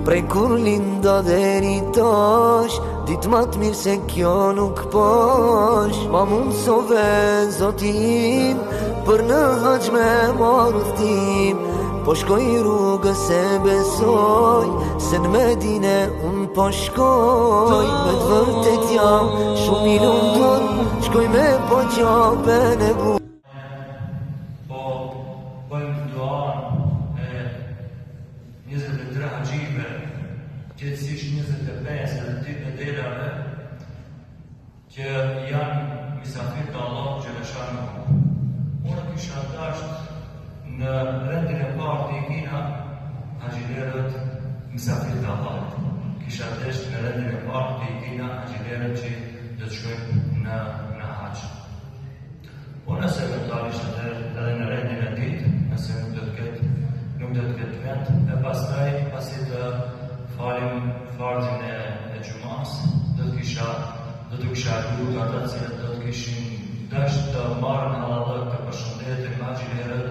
Prej kur linda deri tash, ditë ma të mirë se kjo nuk pash. Ma mund sove zotim, për në haq me marrë udhtim. Po shkoj rrugës e besoj, se në Medine unë po shkoj. Me të vërtet jam shumë i lumtur, shkoj me po qapën e bu. Po bëjmë duan e 23 haqjive, gjithësisht 25 dhe ditë në derave, që janë misafir të Allah Gjeleshanu. Unë kisha dasht në rendin e parë të ikina haqjilerët misafir të Allah. Kisha dasht në rendin e parë të ikina haqjilerët që dhe të shkojnë në haqë. Po nëse eventualisht edhe në rendin e ditë, nëse nuk do të ketë vend, e pastaj pasi të falim farzin e gjumas, do të kisha lutur ata që do të kishin dashur të marrin halallëk të përshëndetin haqjilerët,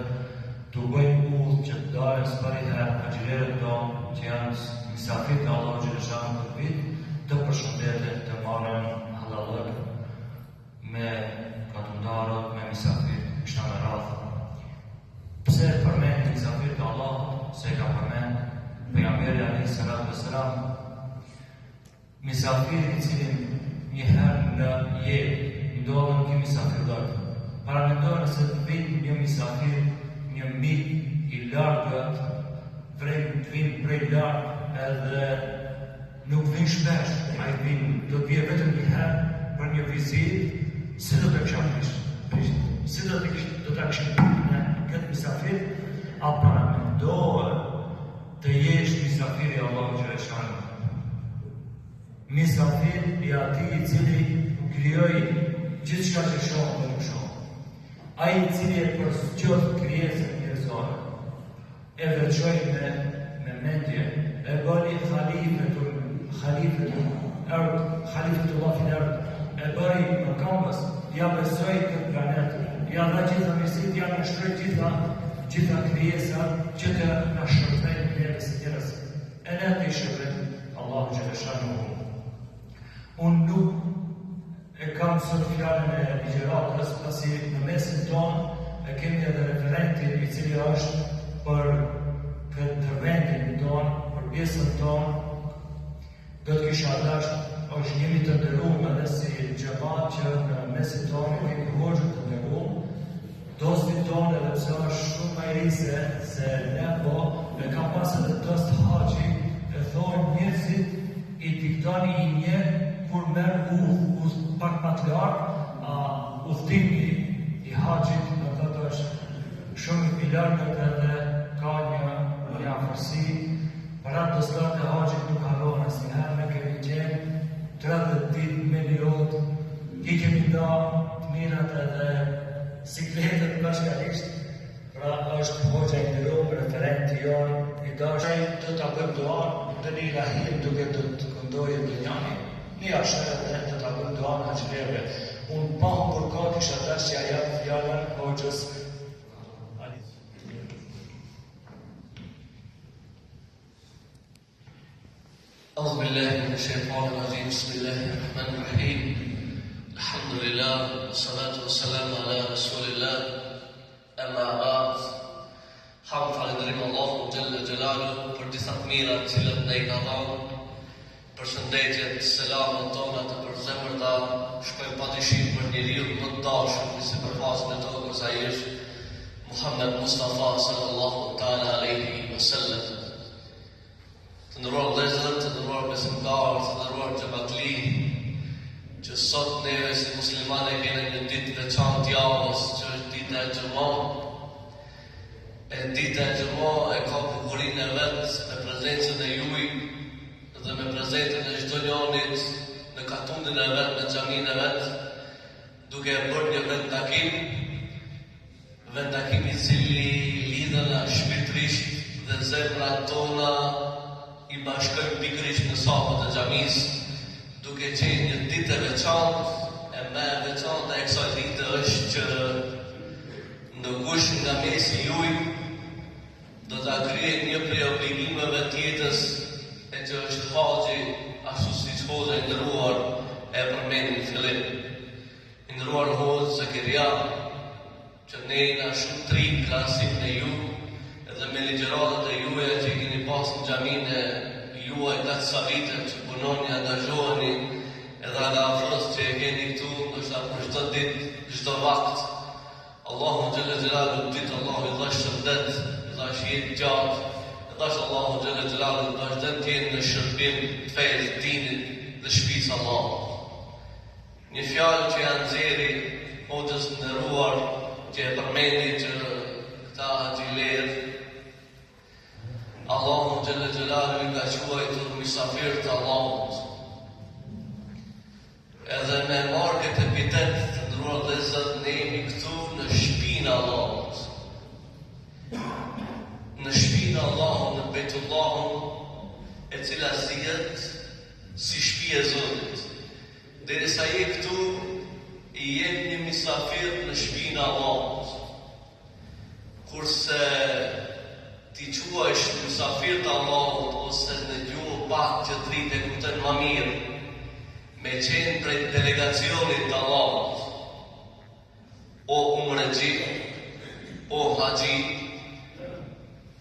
të bëjnë udhë që të dalin s'pari herë haqjilerët tonë që janë misafir të Allahu Gjeleshanu këtë vit, të përshëndetin të marrin halallëk me katundarët, me misafir, kështa me radhë. Pse përmend misafir të Allahut, se ka përmend pejgamberi alayhi salatu vesselam, misafir i cili njëherë në jetë ndodhen ki misafirlëk. Paramendojnë se të vinë një misafir, një mik i largët, të vinë prej largë edhe nuk vinë shpesh, a i vinë, do të vje vetëm njëherë për një vizitë, si do të kësha prishtë, si do të kësha në këtë misafir, a paramendojnë të jesh misafiri Allahu Gjeleshanu. Misafir i ati i cili krijoi gjithë shka që shohë dhe nuk shohë. Ai i cili e përzgjodh krijesën njerëzore, e veçoi me mendje, e bëri Khalifetullah fil ard, e bëri në kamës, ja besoi këtë planet, ja dha gjitha mirësitë, ja nështroi gjitha krijesa që të na shërbejnë njerëz si njerëz. E ne të shërbejmë Allahu Gjeleshanu. Unë nuk e kam sot fjallën e ligjeratës, pasi në mesin tonë e kemi edhe referentin i cili është për këtë vendin tonë, për pjesën tonë, do të kisha dasht, është jemi të ndërrumë edhe si xhamat që në mesin tonë kemi hoxhë të ndërrumë, dostit tonë edhe pse është shumë më i ri se ne, po e kam pas edhe dost haxhi, e thonë njerëzit i diktoni i një kur merë pak më të lartë, udhtimi i haxhit në të është shumë i largët edhe ka një afërsi. Për atë dostat e haxhit nuk harron asnjëherë, ne kemi qenë 30 ditë me lirot, i kemi da të mirat edhe sikletët bashkarisht, pra është hoxha i lirom, referenti jonë, i dashaj të të bëjmë duan, të një rahim duke të këndojë të njani, një ashtë edhe të të bëjmë duan haqjilerëve. Unë pa për ka kisha dash që aja fjallën hoxhës. أعوذ بالله من الشيطان الرجيم بسم الله الرحمن الرحيم الحمد لله والصلاة والسلام على رسول الله أما بعد Hamd falënderim Allahu Gjelle Gjelalu për disa të mira të cilat ne i ka dhënë. Përshëndetjet, selamet tona të përzemërta shkojnë padyshim për njeriu më të dashur në sipërfaqen e tokës, ai është Muhammed Mustafa sallallahu ta'ala alaihi wasallam. Të nderuar vëllezër, të nderuar besimtarë, të nderuar xhamatli, që sot neve si muslimanë kemi një ditë veçantë javës, që është dita e Xumës. Dita e Xumës e ka bukurinë e vet, me prezencën e juaj dhe me prezencën e çdo njonit në katundin e vet, në xhaminë e vet, duke bërë një vend takim i cili lidhen shpirtërisht dhe zemrat tona i bashkojnë pikërisht në sapat e xhamisë, duke qenë një ditë e veçantë. E më e veçantë e kësaj dite është që në kush nga mesi juaj ta kryet një prej obligimeve tjetës e që është haxhi, ashtu si që hoxha i ndëruar e përmendin në fillim. I ndëruar hoxha Zakaria, që ne na shumë trik klasin e ju, edhe me ligjëratat e juaja që i keni pas në xhaminë juaj datë sa vite që punoni, angazhoheni, edhe ala afros që e keni këtu, ndoshta për çdo ditë, çdo vakt. Allahu xhalla xhelalu ditë Allahu i dhash shëndet, i dhash jetë gjatë, i dhash Allahu xhalla xhelalu i dhash dëm të jenë në shërbim të fesë, dinit dhe shpisë Allahut. Një fjalë që janë nxjerri hoxhës nderuar që e përmendi që këta xhiler Allahu xhalla xhelalu i ka quajtur mysafir të Allahut. Edhe me marrë këtë epitet të ndëruar dhe zëtë ne jemi këtu në shpinë Allahut. Në shpinë Allahut, në Bejtullahun, e cila si jetë si shtëpi e Zotit. Derisa je këtu, i jetë një mysafir në shpinë Allahut. Kurse ti quajsh mysafir të Allahut, ose në gjuhë pak që dritë e kupton më mirë, me qenë prej delegacionit të Allahut, o umrëgji, o haxhi,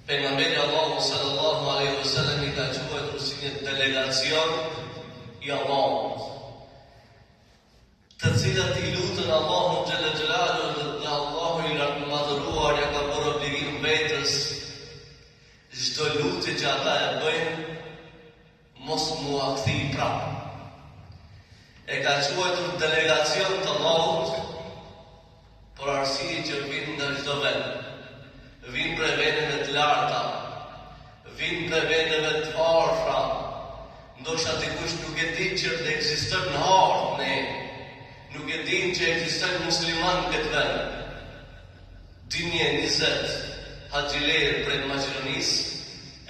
pejgamberi Allahu sallallahu alaihi wasallam i ka quajtur si një delegacion i Allahut, të cilat i lutën Allahu xhalla xhelalu dhe Allahu i madhëruar ja ka bërë obligim vetes çdo lutje që ata e bëjnë mos mua kthej prapë. E ka quajtur delegacion të Allahut për arsye që vinë nga çdo vend. Vinë prej vendeve të larta, vinë prej vendeve të varfra. Ndoshta dikush nuk e di që ekziston në hartë ne, nuk e din që ekziston musliman në këtë vend. Dini 20 haxhiler prej Maqedonisë,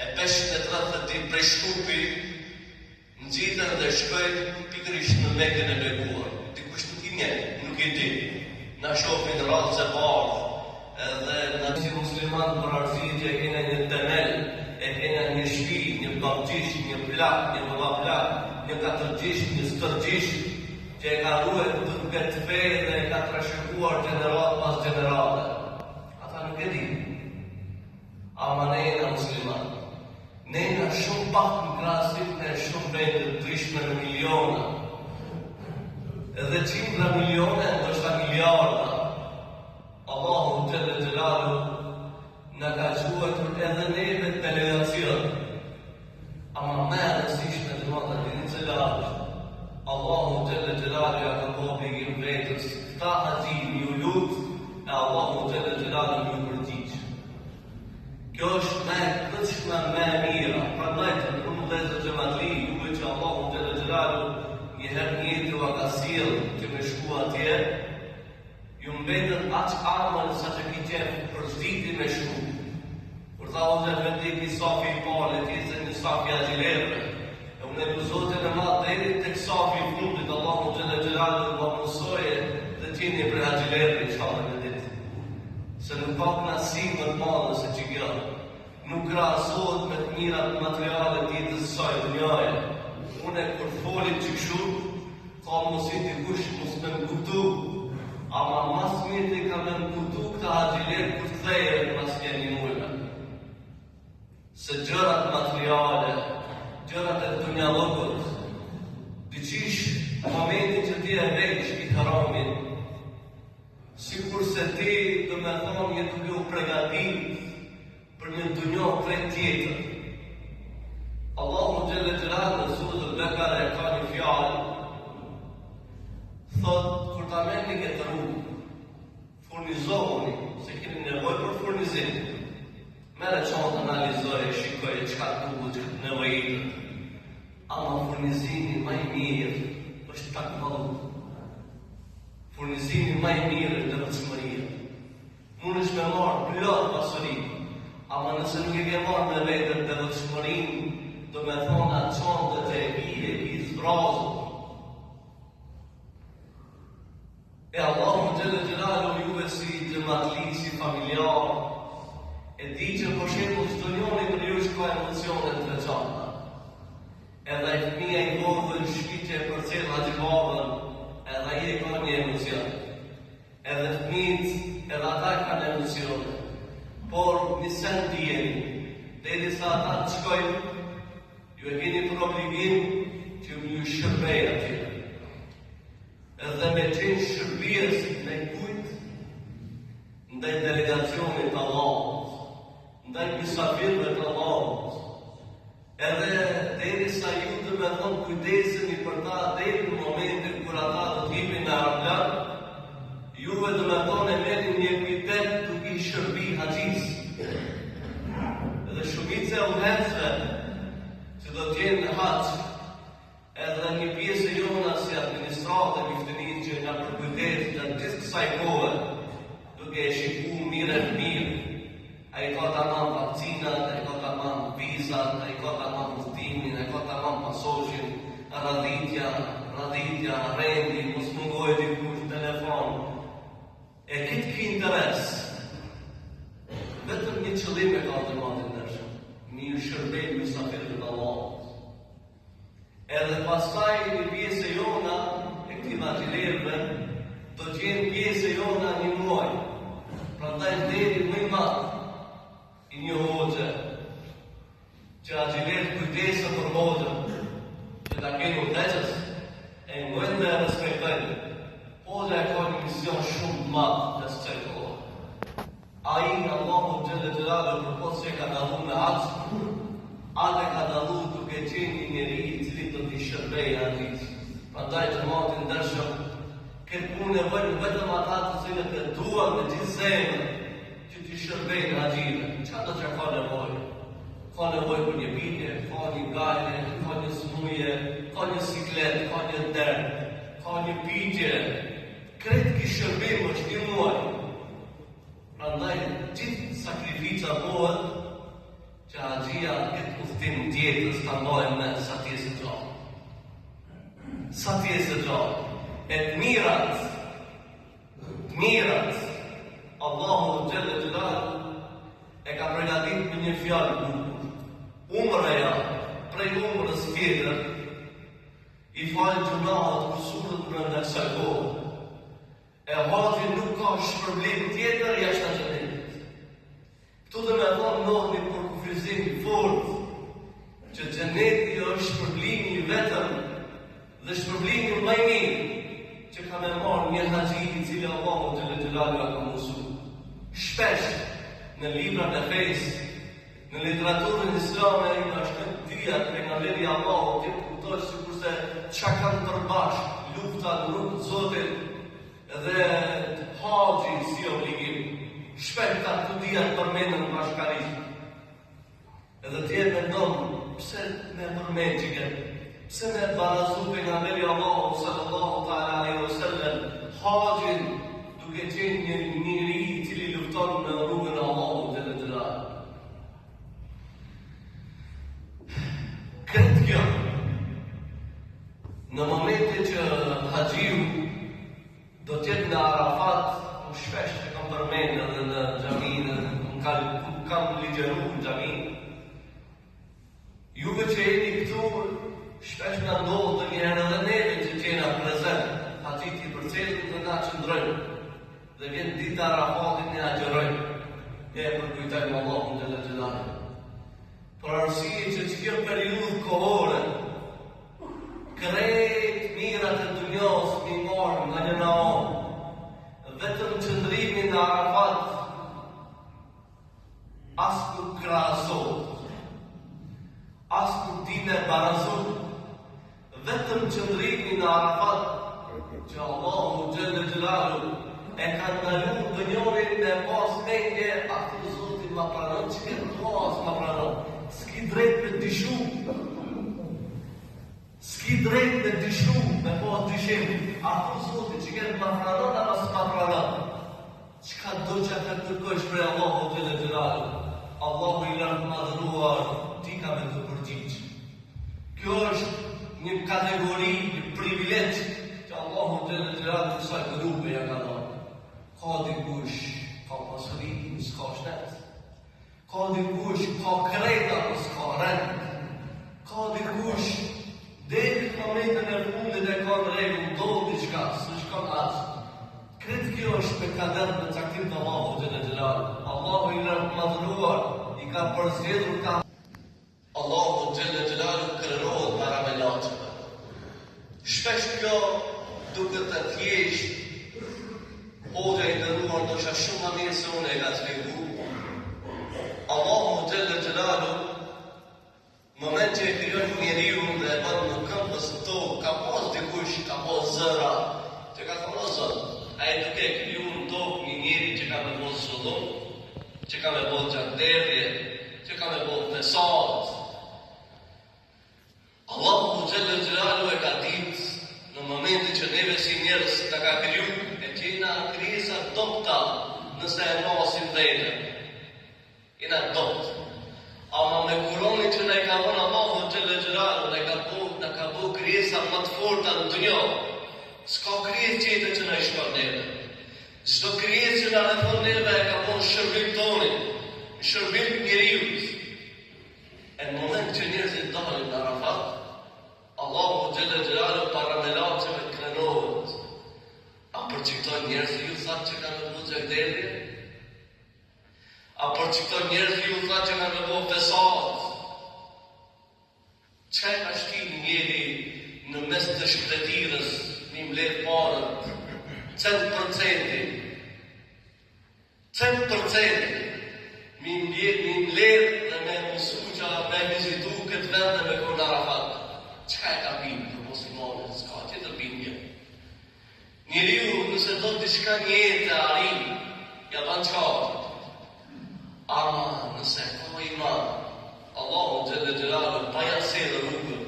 e 530 prej Shkupi, nxitën dhe shkojnë pikërisht në Mekën e beguar. Dikush nuk i njeh, nuk i di. Na shohin rradhë se bardhë, edhe na si musliman për arsye që e kena një temel, e kena një shtëpi, një babgjish, një plak, një vllaplak, një katërgjish, një stërgjish, që e ka ruajtur këtë fe dhe e ka trashëguar gjenerat pas gjenerate. Ata nuk e di. Ama ne jena musliman. Ne jena shumë pak në krahasim me shumë vende të ndryshme në miliona. Edhe qindra milione, ndoshta miliarda. Allahu xhalla xhelalu na ka quajtur edhe neve delegacion. Ama më e rëndësishme të nota dini cila është. Allahu xhalla xhelalu ja ka bërë obligim vetes. Ta haxhi ju lut, e Allahu xhalla xhelalu ju përgjigj. Kjo është me këtëshme me mira, pra dajtë në punë dhe zë gjëmatri, juve që Allahu xhalla xhelalu njëherë njëtë ju a ka silë që me shku atje, ju mbetën aq armën sa që ki qefë për zditi me shku. Kur tha unë dhe vendi një safi i pale, tjese një safi agjilerve, e unë e buzote në matë deri të kësafi i fundit, Allahu xhalla xhelalu më mësoje dhe tjeni për agjilerve i qalë në ditë. Se nuk pak nasim më të madhe se që kjo, nuk krahasohet me të mirat materiale të jetës saj dunjaje. Unë kur folim që kështu, ka mosi dikush mos me më kuptu, ama mas mirë të ka me më kuptu këta haxhiler kur thejën mas keni mujme. Se gjërat materiale, gjërat e dunjalogët, diqish momentin që ti e veç i haramit, sikur se ti do me thonë një duke u pregatit për një dunjo prej tjetër. Allahu xhalla xhelalu në surën Al-Bakara e ka një fjalë, thot, kur ta merrni këtë rrugë, furnizohuni, se keni nevojë për furnizim. Merre çantën, analizoje, shikoje çka duhet, çka nevojitet. Ama furnizimi më i mirë është takvallu. Furnizimi më i mirë është devotshmëria. Mundesh me marrë plot pasuri, ama nëse nuk e ke marrë me vete devotshmërinë, do me thonë atë çantët e i zbrazur. E Allahu xhalla xhelalu juve si xhamatli, si familjar, e di që për shembull, çdo njeri për ju ka emocione të veçanta. Edhe fëmia i vogël shkitje për cel haxhibabën, edhe ai ka një emocion. Edhe fëmijët, edhe ata kanë emocione. Por një sen dijeni, derisa ata të shkojnë, ju e keni për obligim që ju shërbej atyre. Edhe me qenë shërbies me kujt, ndaj delegacionit të Allahut, ndaj mysafirëve të Allahut. Edhe derisa ju dhe me thonë kujdeseni për ta deri në momentin kur ata do t'hipin në aeroplan, juve dhe me thonë e merrin një kujtet duke i shërbi haxhis. Edhe shumica e udhëhecëve që do t'jenë në haxh, edhe një pjesë e jona si administratë e miftënin që nga përkujdes në gjithë kësaj kohe, duke e shiku mirë e mirë. A i ka të mamë vakcinat, a i ka të mamë vizat, a i ka të mamë udhëtimin, a i ka të mamë pasoshin, raditja, rendi, mos mungoj dikush telefon. E kitë ki interes, vetëm një qëllim e ka të matë ndërshëm, mi ju shërbej mysafirëve të Allahut. Edhe pastaj një pjesë e jona e këti maqilerve, do qenë pjesë e jona një muaj. Prandaj deri më i madh i një hoxhe, që agjilet kujdesë për hoxhën, që ta kenu udhëhecës, e ngojnë dhe respektojnë. Hoxha e ka një mision shumë madh në kësaj kohë. Ai Allahu xhelle xhelalu përpos se ka dallu me haxh, atë ka dallu duke qenë një njeri i cili do t'i shërbejë haxhit. Prandaj xhamati ndershëm, këtë punë e bëjnë vetëm ata të cilët e duan me gjithë zemrën që t'i shërbejnë haxhive. Çfarë do të ka nevojë? Ka nevojë për një bitje, ka një gajle, ka një smuje, ka një siklet, ka një derë, ka një pitje. Kretë ki shërbim është një muaj. Prandaj gjithë sakrifica bëhet që haxhia këtë udhtim tjetër ta mbajmë me sa tjesë të gjallë. Sa tjesë të gjallë. E të mirat, Allahu xhelle xhelalu e ka përgatitur me një fjalë bukur. Umreja, prej umrës tjetër, i falë gjunahet kusurët brenda kësaj kohe. E haxhi nuk ka shpërblim tjetër jashtë xhenetit. Këtu dhe me thonë ndohë një përkufizim fort, që xheneti është shpërblimi i vetëm dhe shpërblimi më i mirë që ka me marrë një haxhi i cili Allahu xhelle xhelalu ka mësuar. Shpesh në librat e fesë, në literaturën islame i është dyja pejgamberi Allahu që kuptosh sikurse çka kanë përbashkë lufta në rrugën e Zotit dhe haxhi si obligim. Shpesh këto dyja përmenden bashkërisht. Edhe tjerë mendon, pse me përmend që pse me barazu pejgamberi Allahu sallallahu ta'ala alaihi wasallam haxhin duke qenë një njeri i cili lufton në rrugën e Allahut xhelle xhelalu. Këtë kjo, në momente që haxhiu do t'jetë në Arafat, ku shpesh e kam përmendë edhe në xhaminë, kam ligjeru në xhaminë. Juve që jeni këtu, shpesh në ndodhë të njëherë edhe neve që qena prezent, haxhit i përcetin dhe na qëndrojnë. Dhe vjen dita Arafatit ne agjerojnë, ne e përkujtojmë Allahun xhelle xhelalu. Për arsye që kjo periudhë kohore, krejt mirat e dunjos mi marrë nga një naon, vetëm qëndrimi në Arafat as nuk krahasohet, as nuk dine barazot, vetëm qëndrimi në Arafat që Allahu xhelle xhelalu e ka ndalu dënjorin e pas mendje atë Zotin ma pranon, që këtë pas ma pranon. S'ki drejt me dyshu. S'ki drejt me dyshu, me pas dyshim. Atë Zotin që këtë ma pranon, ama s'ma pranon. Qka do që atë të kërkojsh prej Allahu xhelle xhelalu. Allahu i lartë madhëruar, ti ka me të përgjigj. Kjo është një kategori, një privilegj që Allahu xhelle xhelalu kësaj grupe ja ka dhënë. Ka dikush, ka pasuri, s'ka shtet. Ka dikush, ka kreta, po s'ka rend. Ka dikush, deri në momentin e fundit e ka në rregull, do diçka, s'ka as. Kretë kjo është me kader në caktim të Allahu xhalla xhelal. Allahu i madhëruar i ka përzgjedhur ka Allahu xhalla xhelal kërrohet para me laçeve. Shpesh kjo duket të thjesht, hoxha i nderuar ndoshta shumë më mirë se unë e ka shpjeguar. Allahu xhalla xhelal moment që e krijon njeriu dhe e bën në këmbës së tokë, ka pas dikush, ka pas zëra, që ka thonë Zot, ai duke e krijuar në tokë një njeri që ka me bën sullum, që ka me bën gjatëderdhje, që ka me bën fesat. Allahu xhalla xhelal e ka ditë në momentin që neve si njerëz ta ka krijuar, e qena krijesa dobta nëse e mosim vetëm. Jena dopt. Ama me kuronin që ne ka vënë Allahu xhalla xhelal, ne ka bëu krijesa më të forta në dunjë. S'ka krijesë tjetër që na i shkon neve. Çdo krijesë që na rrethon neve e ka bëu shërbim tonin, shërbim njeriu. Në moment që njerëzit dalin në Arafat, Allahu xhalla xhelal para me laçeve krenohet. A për që këto njerëz ju thatë që kanë në buzë e derdhje? A për që këto njerëz ju thatë që kanë në buzë fesat? Qaj ka shti njeri në mes të shkretirës, mi mbledh parët, 100%, 100%, mi mbledh dhe me mësu që me vizitu këtë vend dhe me kur në Arafat. Qaj ka bimë për muslimonët, s'ka që të bimë një. Njeriu nëse do të shka një jetë të arim, ja ban qatë. Ama nëse ka iman, Allahu xhalla xhelal pa ja sjellë rrugën,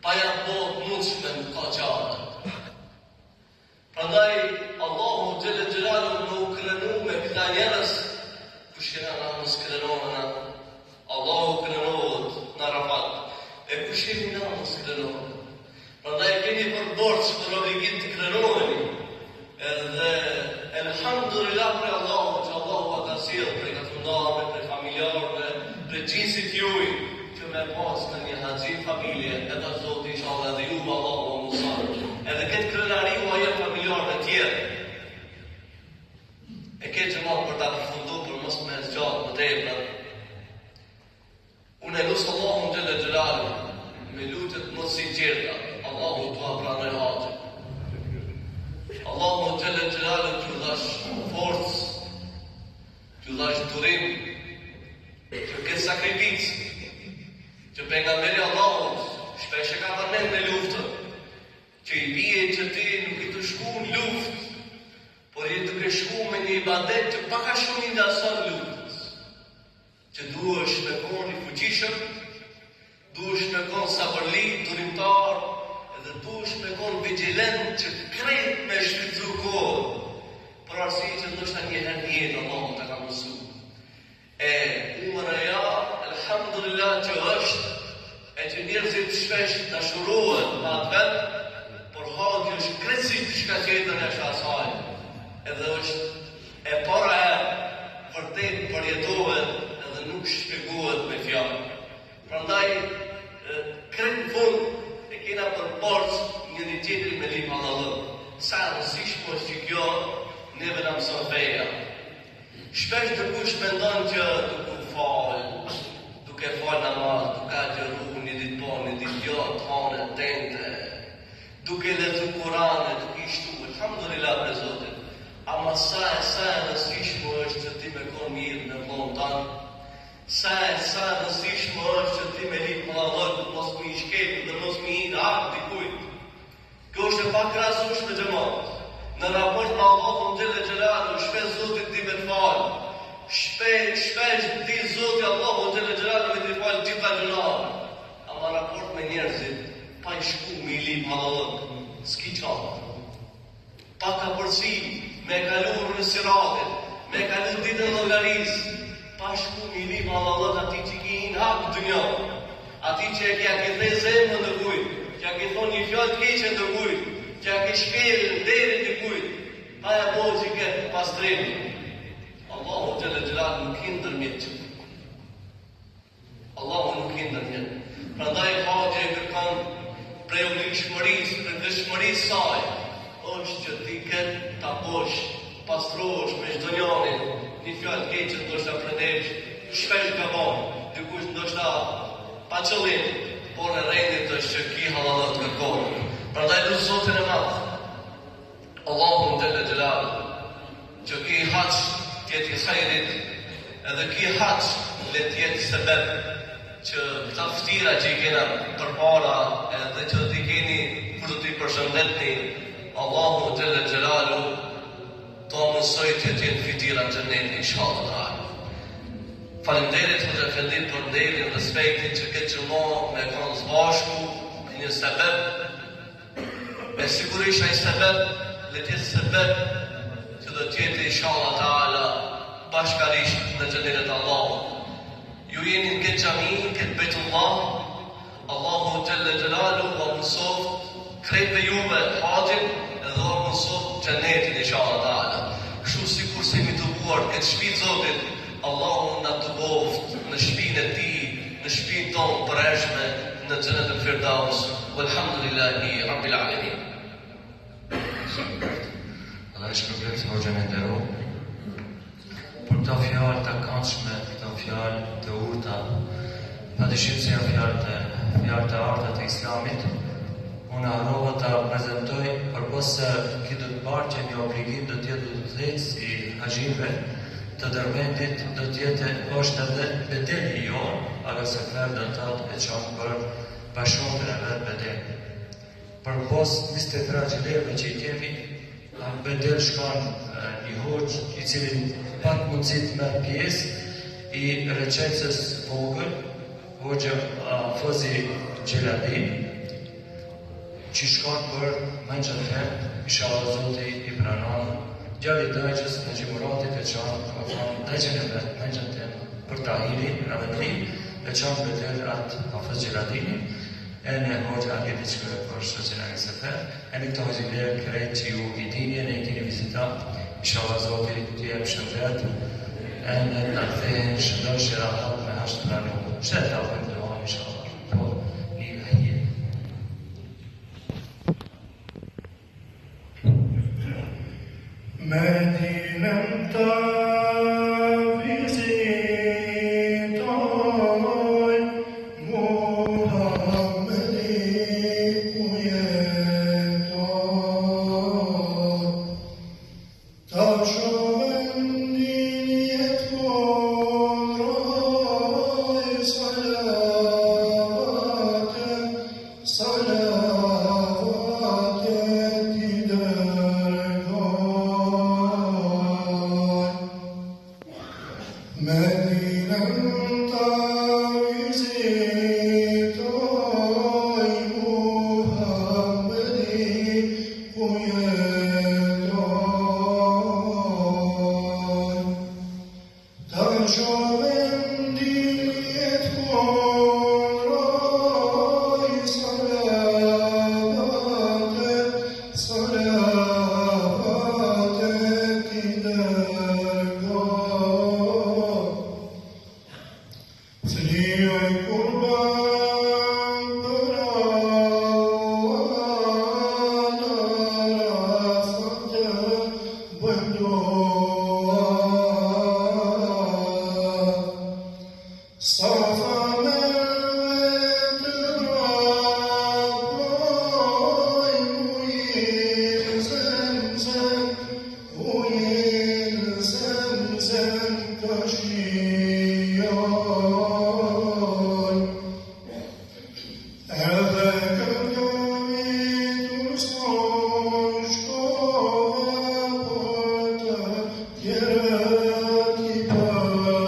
pa ja bërë mundshme në ka qatë. Prandaj Allahu xhalla xhelal nuk krenu me këta njerëz, kush jena na mos krenohen, Allahu krenohet në Arafat. E kush jemi na mos krenohen? Prandaj kemi për borç, për obligim të krenohemi. Edhe elhamdulillah për Allahu që Allahu ka sjellë për katundave, për familjarëve, për gjinsit juaj, që me pas në një haxhi familje, edhe Zoti inshallah dhe ju Allahu mëson. Edhe këtë krenari u ajo familjarëve tjerë. E ke xhamat për ta përfunduar për mos më zgjat më tepër. Unë lusë Allahu xhalla xhelal me lutjet më sinqerta. Allahu t'ua pranoj haxhin. Allahu xhalla xhelal t'u dhash forcë, t'u dhash durim, që këtë sakrificë, që pejgamberi Allahut shpesh e ka përmend në luftën, që i bie që ti nuk i të shku në luftë, por i duke shku me një ibadet që pak a shumë i ndason luftës, që duhesh me konë i fuqishëm, duhesh me konë sabërli, durimtar, edhe duhesh me konë vigilent që krejt me shfrytzu kohë, për arsye që ndoshta një herë në jetë Allahu ta ka mësu. E umraja, elhamdulillah që është, e që njerëzit shpesh dashurohen me atë vetë, por haxhi është krejtësisht diçka tjetër e asaj. Edhe është e para vërtet përjetohet edhe nuk shpjegohet me fjalë. Prandaj krejt fund e kena për borç njëri tjetrin me lip halal. Sa rëndësishme është që kjo neve na mëson feja. Shpesh dikush mendon që duke fal namaz, duke agjëru një ditë po, një ditë jo, tonë, tente, duke lexuar Kur'ane, duke i shtu, elhamdulillah për Zotin. Ama sa e rëndësishme është që ti me konë mirë në vonë tanë, sa e rëndësishme është që ti me lip halal, mos më i shketë dhe mos më i hakë dikujt. Kjo është e pa krahasueshme xhamat. Në raport me Allahun xhella xhelalu, shpesh Zoti ti më fal. Shpesh ti Zoti Allahu xhella xhelalu më të fal gjitha gjërat. Ama raport me njerëzit, pa i shku me lip halal, s'ki çfarë. Pa ka përsi, me kaluar në siratin, me kaluar ditën llogarisë, pa shku me lip halal ati që ki në hak dunjë. Ati që e kja këtë zemën në kujt, që a ke thonë një fjallë të keqen të kujt, që a ke shkelën deri të kujt, pa e bo që ke pastremi. Allahu xhalla xhelal nuk i ndërmjet që. Prandaj haxhi kërkon prej obligshmërisë, për dëshmërisë saj, është që ti ketë ta bosh, pastrohesh me çdo njeri, një fjalë keq që ndoshta prendesh, shpesh gabon, dikush ndoshta pa qëllim, por e rendit është që ki hallallat kërkon. Prandaj lutë Zotin e Madh, Allahun Xhella Xhelalu, që ki haç tjetë i hajrit, edhe ki haç le tjetë sebeb që këta ftira që i kena përpara edhe që t'i keni kur do t'i përshëndetni, Allahu Xhella Xhelalu to mësoj të jenë fitira në xhenet inshallah. Faleminderit Hoxha Efendi për nderin, respektin që këtë gjëmohë me kanë zbashku, një sebeb, me sigurisht ai sebeb, le tjetë sebeb që do tjetë inshallah ta'ala bashkarisht në xhenetin Allahut. Ju jeni në këtë xhami, këtë Bejtullah, Allahu Xhella Xhelalu va mësof krejt me juve haxhin edhe va mësof xhenetin inshallah ta'ala. Kështu sikur se mi të buar këtë shtëpi Zotit, Allahu na të boft në shtëpinë e tij, në shtëpinë tonë përreshme në xhenet e Firdaus. Walhamdulillahi rabbil alamin. Allah shpërblet hoxhën e nderuar për këto fjalë të këndshme, këto fjalë të urta, padyshim se janë fjalë të arta të Islamit. Unë harrova ta prezantoj përpose që do të parë që një obligim do të jetë udhëhec i haxhive të dërvendit, do të jetë është edhe bedeli jon, aga se fler do të thotë e çon për bashkëpunën e vet bedel. Përpos 23 xhilerëve që i kemi, bedel shkon një hoxh i cili pak mundësi të merr pjesë i recensës vogël, hoxha Fozi Xheladi, që shkon për menxhefen, inshallah Zoti i pranon. Gjalli dajqës në gjimuratit e qanë, më thonë, dajqën e vetë, menxhefen për tahirin, në vendri, e qanë bedel atë Fozi Xheladini, e në hoxha Alidi që kërë për shëqen e sefer, e në këto hoxhilerë krejt që ju i dini, e në i kini vizitat, inshallah Zoti të jep shëndet, e në të thejnë shëndosh që rahat me hashtë pranu. Shetë të apën të doan, inshallah, po një gajje. Medinem ta vizitoj, Muhammedi ku jetoj. Ta shomendin jetkonroj, salavate ti dërgoj. Medinem ta vizitoj, Muhammedi ku jetoj. Ta shomendin jetkonroj, salavate ti dërgoj. Zlijoj kurban për Allah, në Arafat bëjmë dua. Safa me të rapoj, ujin zemzem të shijoj. Edhe këngëmitur s'mon shkova, për të tjerët i përcolla.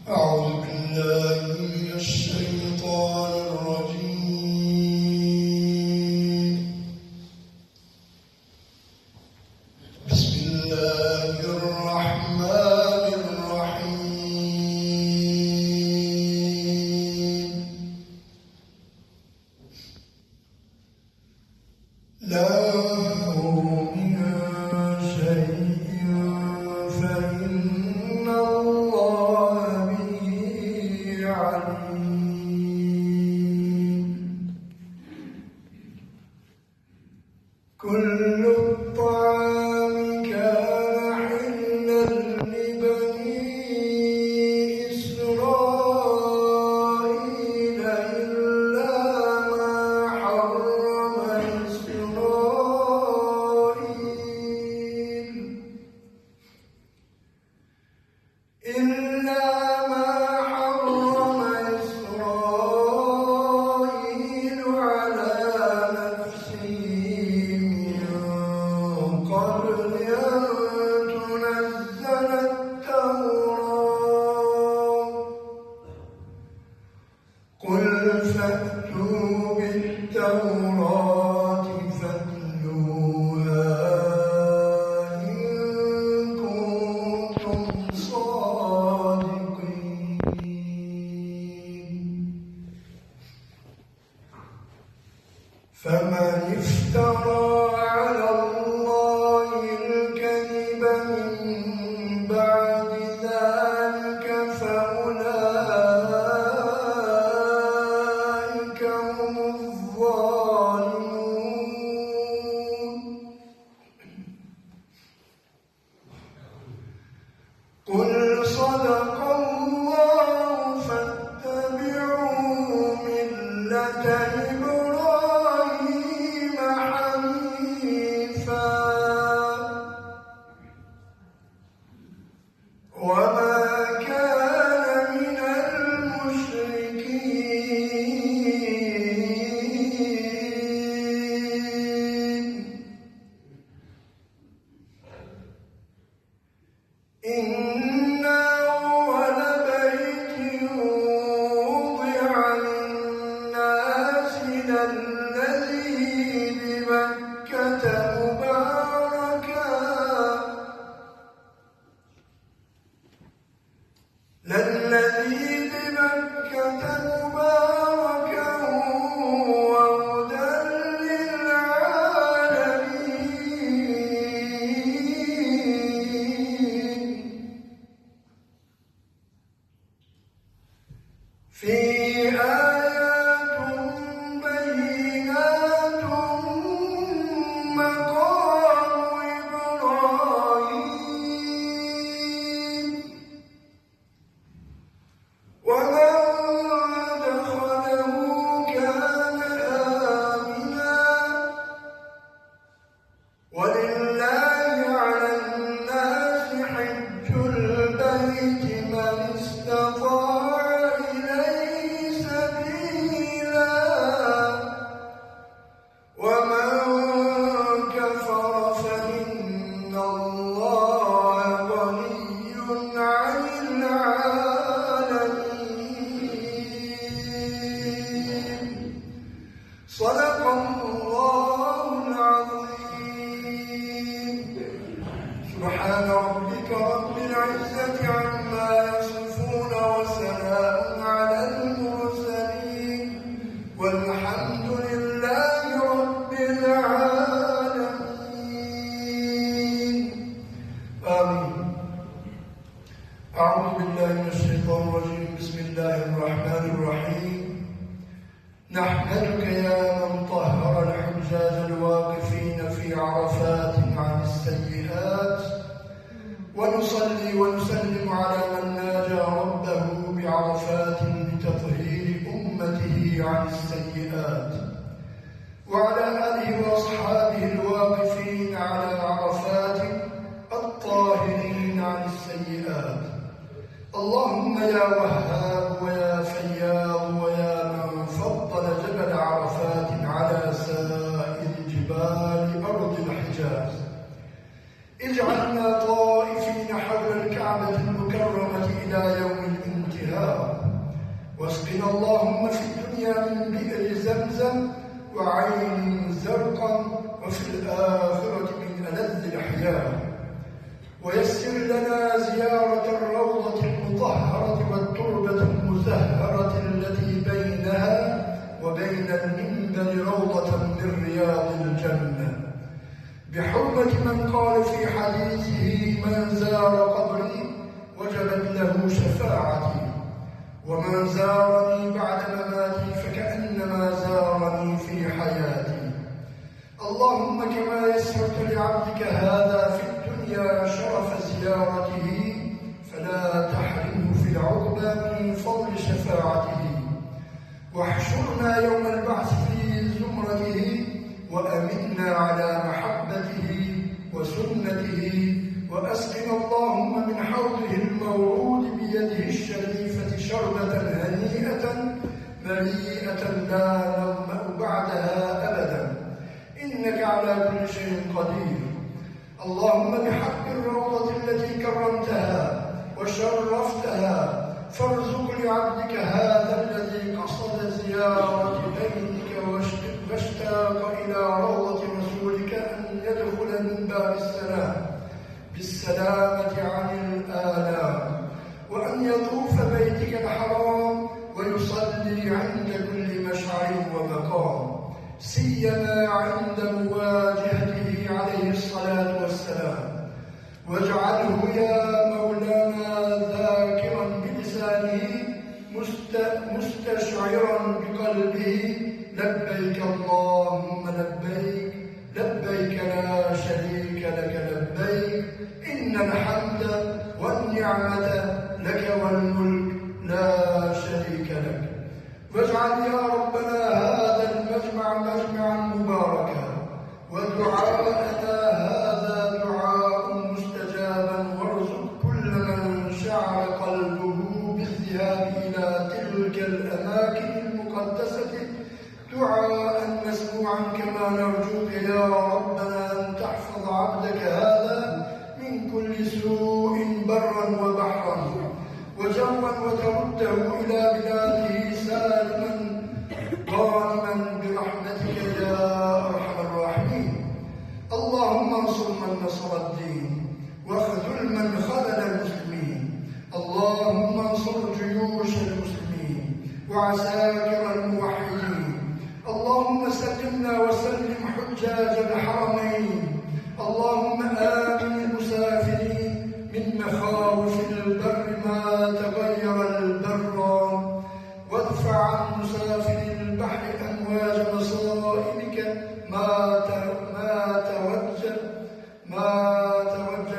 أعوذ بالله من الشيطان الرجيم بسم الله الرحمن الرحيم لا تنفروا من شيء فإن الله به عليم كل الطعام كان حلا لبني إسرائيل إلا ما حرم إسرائيل على نفسه من قبل أن تنزل التوراة قل فأتوا بالتوراة فاتلوها إن كنتم صادقين فمن افترى على الله الكذب من بعد ذلك فأولئك هم الظالمون قل صدق الله فاتبعوا ملة إبراهيم حنيفا صدق الله العظيم. سبحان ربك رب العزة عما يصفون وسلام على المرسلين والحمد لله رب العالمين. آمين. أعوذ بالله من الشيطان الرجيم. بسم الله الرحمن الرحيم. نحمدك يا من طهر الحجاج الواقفين في عرفات عن السيئات، ونصلي ونسلم على من ناجى ربه بعرفات لتطهير أمته عن السيئات، وعلى آله وأصحابه الواقفين على عرفات الطاهرين عن السيئات. اللهم يا وهاب ويا فياض ويا من فضل جبل عرفات على سائر جبال أرض الحجاز، اجعلنا طائفين حول الكعبة المكرمة إلى يوم الانتهاء، واسقنا اللهم في الدنيا من بئر زمزم وعين زرقا، وفي الآخرة من ألذ الأحياء، ويسر لنا زيارة الروضة المطهرة والتربة المزهرة التي بينها وبين المنبر روضة من رياض الجنة، بحرمة من قال في حديثه: من زار قبري وجبت له شفاعتي، ومن زارني بعد مماتي فكأنما زارني في حياتي. اللهم كما يسرت لعبدك هذا في الدنيا شرف زيارته، فلا تحرمه في العقبى من فضل شفاعته، واحشرنا يوم البعث في زمرته، وأمنا على محبته وسنته، وأسقنا اللهم من حوضه المورود بيده الشريفة شربة هنيئة مليئة لا نظمأ بعدها أبدا، إنك على كل شيء قدير. اللهم بحق الروضة التي كرمتها وشرفتها فارزق لعبدك هذا الذي قصد زيارة بيتك واشتاق إلى روضة رسولك أن يدخل من باب السلام بالسلامة عن الآلام، وأن يطوف بيتك الحرام ويصلي عند كل مشعر ومقام، سيما عند مواجهته عليه الصلاة والسلام. واجعله يا مولانا ذاكرا بلسانه مستشعرا بقلبه: لبيك اللهم لبيك، لبيك لا شريك لك لبيك، إن الحمد والنعمة لك والملك لا شريك لك. واجعل يا ربنا هذا المجمع مجمعا مباركا، ودعاءنا هذا دعاء مستجابا، وارزق كل من شعر قلبه بالذهاب إلى تلك الأماكن المقدسة دعاء مسموعا، كما نرجوك يا ربنا أن تحفظ عبدك هذا من كل سوء برا وبحرا وجوا، وترده إلى بلاده سالما غانما برحمتك يا أرحم الراحمين. اللهم انصر من نصر الدين، واخذل من خذل المسلمين. اللهم انصر جيوش المسلمين وعساكر الموحدين. اللهم سلمنا وسلم حجاج الحرمين. اللهم آمن المسافرين من مخاوف البر ما تغير البر، وادفع عن مسافر البحر أمواج مصائبك ما توجه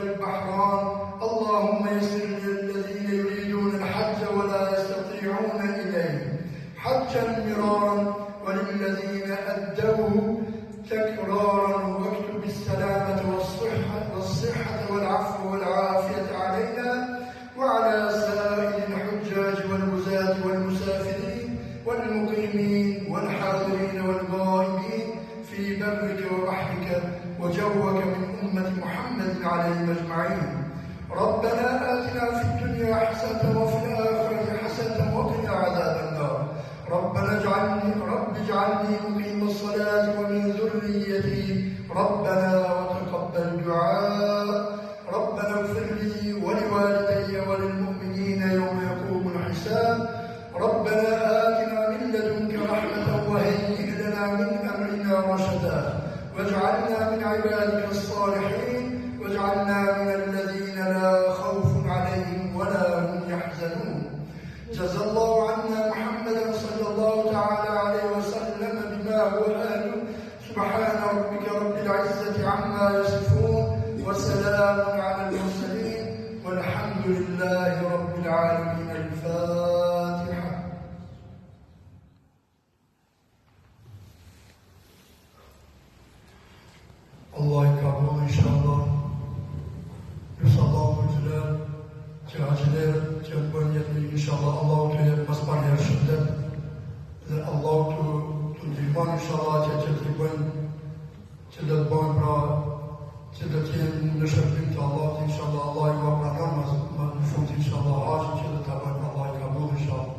البحران. اللهم يسر للذين يريدون الحج ولا يستطيعون إليه حجا مرارا، وللذين أدوه تكرارا، واكتب السلامة والصحة والعفو والعافية علينا وعلى سائر الحجاج والغزاة والمسافرين والمقيمين والحاضرين والغائبين في برك وبحرك وجوك من أمة محمد عليهم أجمعين. ربنا آتنا في الدنيا حسنة وفي الآخرة حسنة وقنا عذاب النار. رب اجعلني مقيم وأدنا رشدا واجعلنا من عبادك الصالحين واجعلنا من الذين لا خوف عليهم ولا هم يحزنون. جزا الله عنا محمدا صلى الله تعالى عليه وسلم بما هو أهله. سبحان ربك رب العزة عما يصفون وسلام على المرسلين والحمد لله رب العالمين. الفاتحة. Allah kabul inşallah. Yusallahu aleyhi Çağcılar, çabuk inşallah Allahu Teala masbar yarışında. Allahu tu divan inşallah çabuk çabuk bon pra çabuk në shërbim të Allahut inşallah Allah i ka pranuar në fund inşallah hajin që do ta bëjmë Allah i kabul inşallah.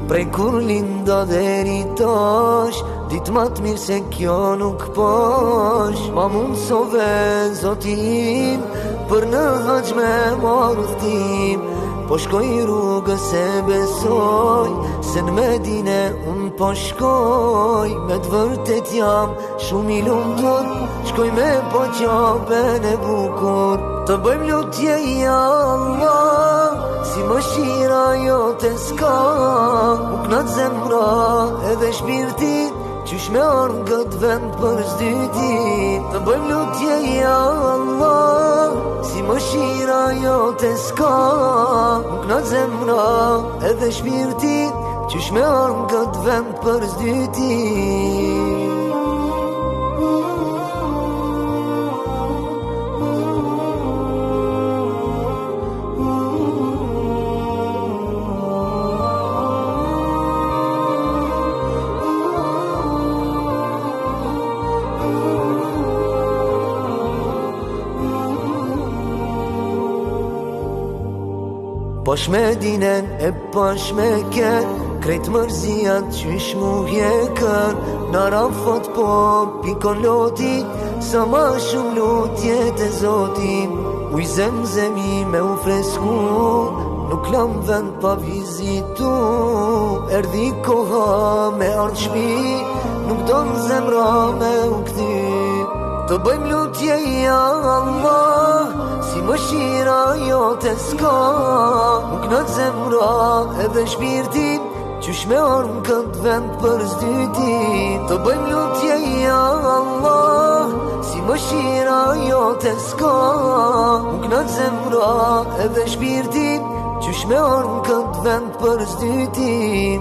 Prej kur linda deri tash, ditë ma të mirë se kjo nuk pash. Ma mund sove zotim, për në haq me marrë udhtim. Po shkoj rrugës e besoj, se në Medine unë po shkoj. Me të vërtet jam shumë i lumtur, shkoj me po qabën e bukur. Të bëjmë lutje ja Allah, si më shira jo të s'ka. Më knat zemra edhe shpirtit, qysh me arë këtë vend për s'dyti. Të bëjmë lutje ja Allah, si më shira jo të s'ka. Më knat zemra edhe shpirtit, qysh me arë këtë vend për s'dyti. Pash Medinen e pash Meken, krejt mërzijat qysh mu vjekën. Në Arafat po pikon lotit, sa ma shumë lutje të Zotit. Uj zemzemi me u fresku, nuk lam vend pa vizitu. Erdi koha me ardh shpi, nuk do në zemra me u kty. Të bëjmë lutje ja Allah, si më shira jo të s'ka. Më knat zemra edhe shpirtin, qysh me armë këtë vend për s'dyti. Të bëjmë lutje ja Allah, si më shira jo të s'ka. Më knat zemra edhe shpirtin, qysh me armë këtë vend për s'dyti.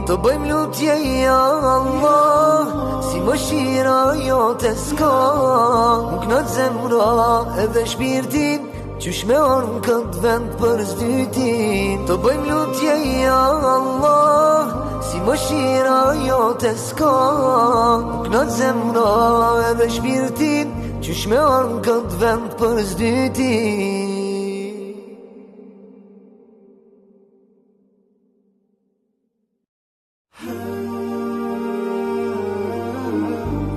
Të bëjmë lutje ja Allah, si më shira jo të s'ka. Më knat zemra edhe shpirtin, qysh me armë këtë vend për s'dyti. Të bëjmë lutje ja Allah, si më shira jo të s'ka. Më knat zemra edhe shpirtin, qysh me armë këtë vend për s'dyti.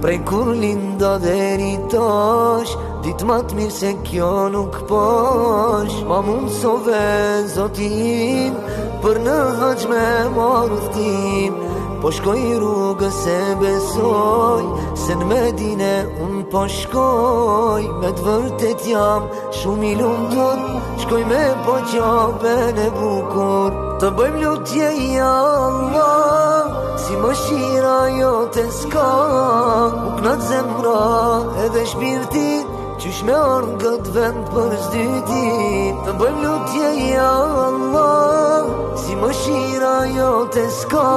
Prej kur linda deri tash, ditë ma të mirë se kjo nuk pash. Ma mund sove zotim, për në haq me marrë udhtim. Po shkoj rrugës e besoj, se në Medine unë po shkoj. Me të vërtet jam shumë i lumtur, shkoj me po qabën e bukur. Të bëjmë lutje ja Allah, si më shira jo të s'ka. Më knat zemra edhe shpirtit, qysh me armë këtë vend për s'dyti. Të bëjmë lutje ja Allah, si më shira jo të s'ka.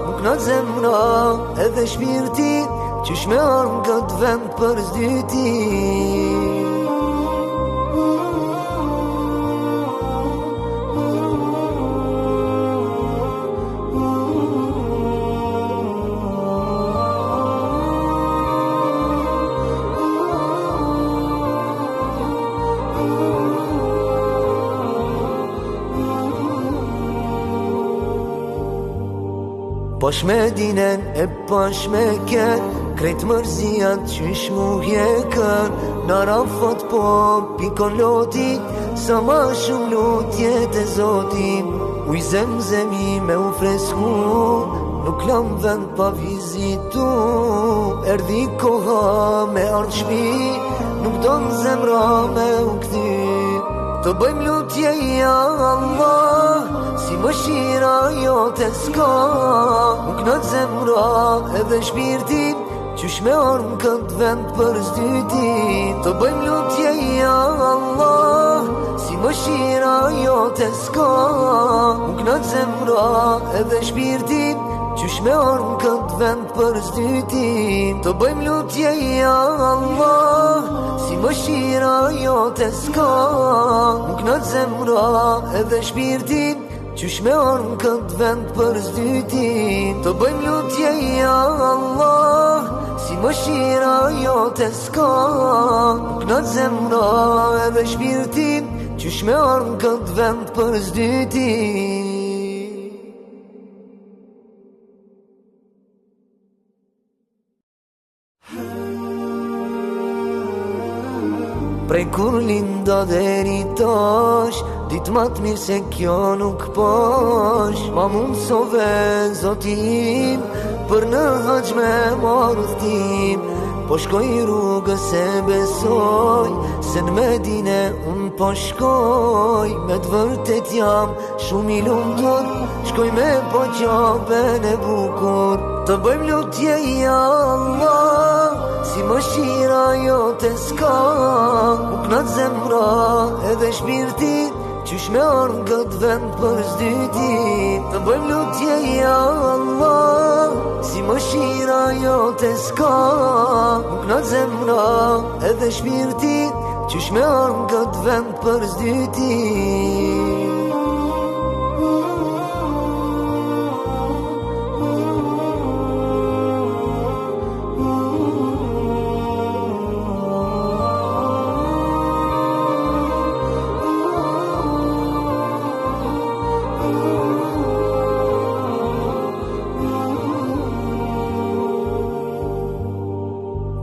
Më knat zemra edhe shpirtit, qysh me armë këtë vend për s'dyti. Pash Medinen e pash Meken, krejt mërzijat qysh mu vjekën. Në Arafat po pikon lotit, sa ma shumë lutje të Zotit. Uj zemzemi me u fresku, nuk lam vend pa vizitu. Erdi koha me ardh shpi, nuk don zemra me u kthi. Të bëjmë lutje ja Allah, si mëshira jote s'ka. Më knat zemra edhe shpirtin, qysh me armë këtë vend për zdyti. Të bëjmë lutje ja Allah, si mëshira jote s'ka. Më knat zemra edhe shpirtin, qysh me armë këtë vend për zdyti. Të bëjmë lutje ja Allah, si mëshira jote s'ka. Më knat zemra edhe shpirtin, qysh me armë këtë vend për zdyti. Të bëjmë lutje ja Allah, si mëshira jote s'ka. Më knat zemra edhe shpirtin, qysh me armë këtë vend për zdyti. Prej kur linda deri tash, dit ma t'mirë se kjo nuk pash. Ma mund sove zotim, për në haq me marrë udhtim. Po shkoj rrugës e besoj, se në Medine unë po shkoj. Me t'vërtet jam shumë i lumtur, shkoj me po qabën e bukur. Të bëjmë lutje ja Allah, si mëshira jote s'ka. Më knat zemra edhe shpirtin, qysh me armë këtë vend për zdyti. Të bëjmë lutje ja Allah, si mëshira jote s'ka. Më knat zemra edhe shpirtin, qysh me armë këtë vend për zdyti.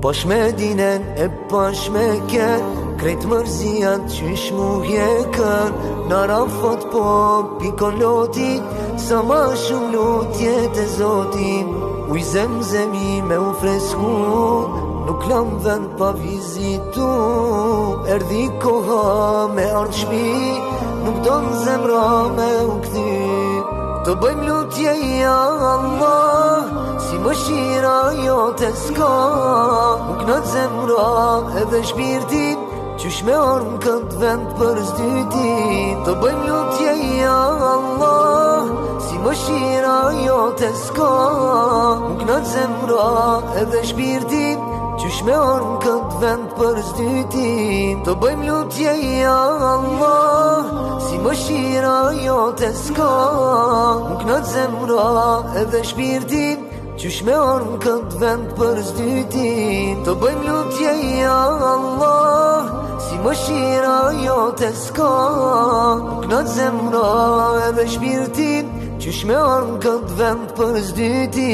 Pash Medinen e pash Meken, krejt mërzijat qysh mu hjekën. Në Arafat po pikon loti, sa ma shumë lutje të zotin. Uj zemzemi me u fresku, nuk lam vend pa vizitu. Erdi koha me ardh shpi, nuk don zemra me u kthi. Të bëjmë lutje ja Allah, si mëshira jote s'ka. Më knat zemra edhe shpirtin, qysh me armë këtë vend për zdyti. Të bëjmë lutje ja Allah, si mëshira jote s'ka. Më knat zemra edhe shpirtin, qysh me armë këtë vend për zdyti. Të bëjmë lutje ja Allah, si mëshira jote s'ka. Më knat zemra edhe shpirtin, qysh me armë këtë vend për zdyti. Të bëjmë lutje ja Allah, si mëshira jote s'ka. Më knat zemra edhe shpirtin, qysh me armë këtë vend për zdyti.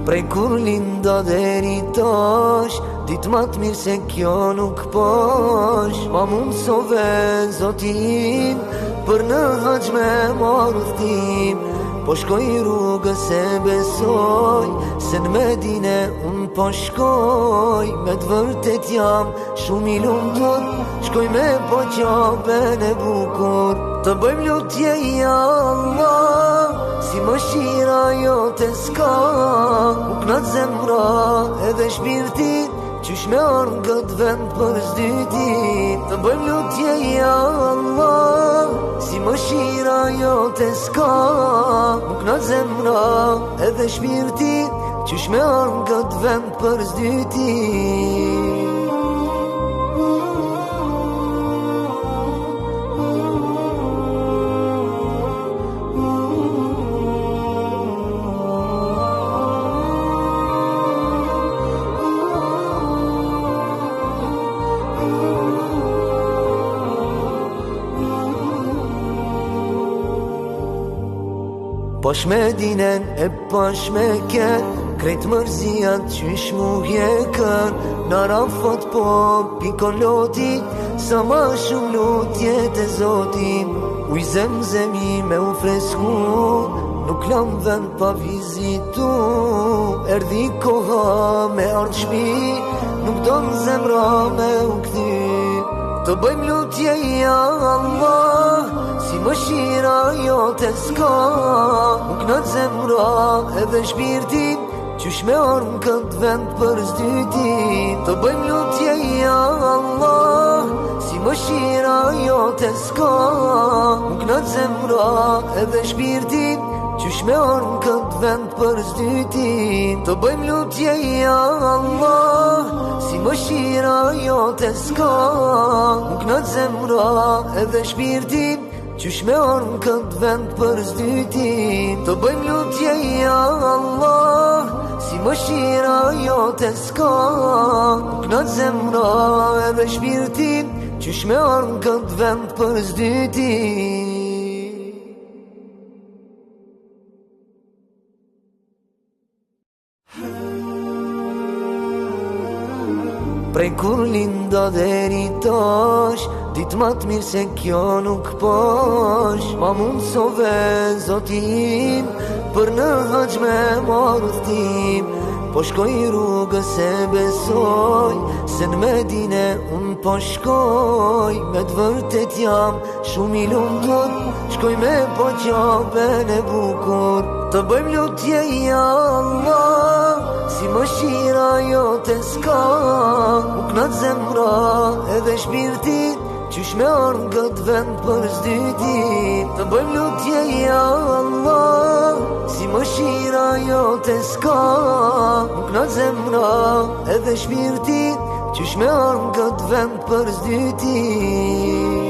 Prej kur linda deri tash, dit ma t'mirë se kjo nuk pash. Ma mund sove zotim, për në haq me marrë udhtim. Po shkoj rrugës e besoj, se në Medine unë po shkoj. Me t'vërtet jam shumë i lumtur, shkoj me po qabën e bukur. Të bëjmë lutje ja Allah, si mëshira jote s'ka. Më knat zemra edhe shpirtin, qysh me armë këtë vend për zdyti. Të bëjmë lutje ja Allah, si mëshira jote s'ka. Më knat zemra edhe shpirtin, qysh me armë këtë vend për zdyti. Pash Medinen e pash Meken, krejt mërzijat qysh mu hjekën në rafat po pikoloti, sa ma shumë lutje të zotim. Uj zemzemi me u fresku, nuk lam vend pa vizitu. Erdi koha me ardh shpi, nuk do në zemra me u kthy. Të bëjmë lutje ja Allah, si më shira jo të s'ka. Nuk në zemra edhe shpirtin, qysh me orë në këtë vend për s'dyti. Të bëjmë lutje ja Allah, si më shira jo të s'ka. Nuk në zemra edhe shpirtin, qysh me orë në këtë vend për s'dyti. Të bëjmë lutje ja Allah, si më shira jo të s'ka. Nuk në zemra edhe shpirtin, qysh me orë në këtë vend për s'dyti. Të bëjmë lutje ja Allah, si më shira jo të s'ka. Nuk në zemra edhe shpirtin, qysh me orë në këtë vend për s'dyti. Prej kur linda deri tash, dit ma të mirë se kjo nuk pash. Ma mund sove zotim, për në haq me marrë udhtim. Po shkoj rrugës e besoj, se në Medine unë po shkoj. Me të vërtet jam shumë i lumtur, shkoj me po qabën e bukur. Të bëjmë lutje ja Allah, si më shira jo të s'ka. Nuk në zemra edhe shpirtit, qysh me orë në këtë vend për s'dyti. Të bëjmë lutje ja Allah, si më shira jo të s'ka. Nuk në zemra edhe shpirtit, qysh me orë në këtë vend për s'dyti.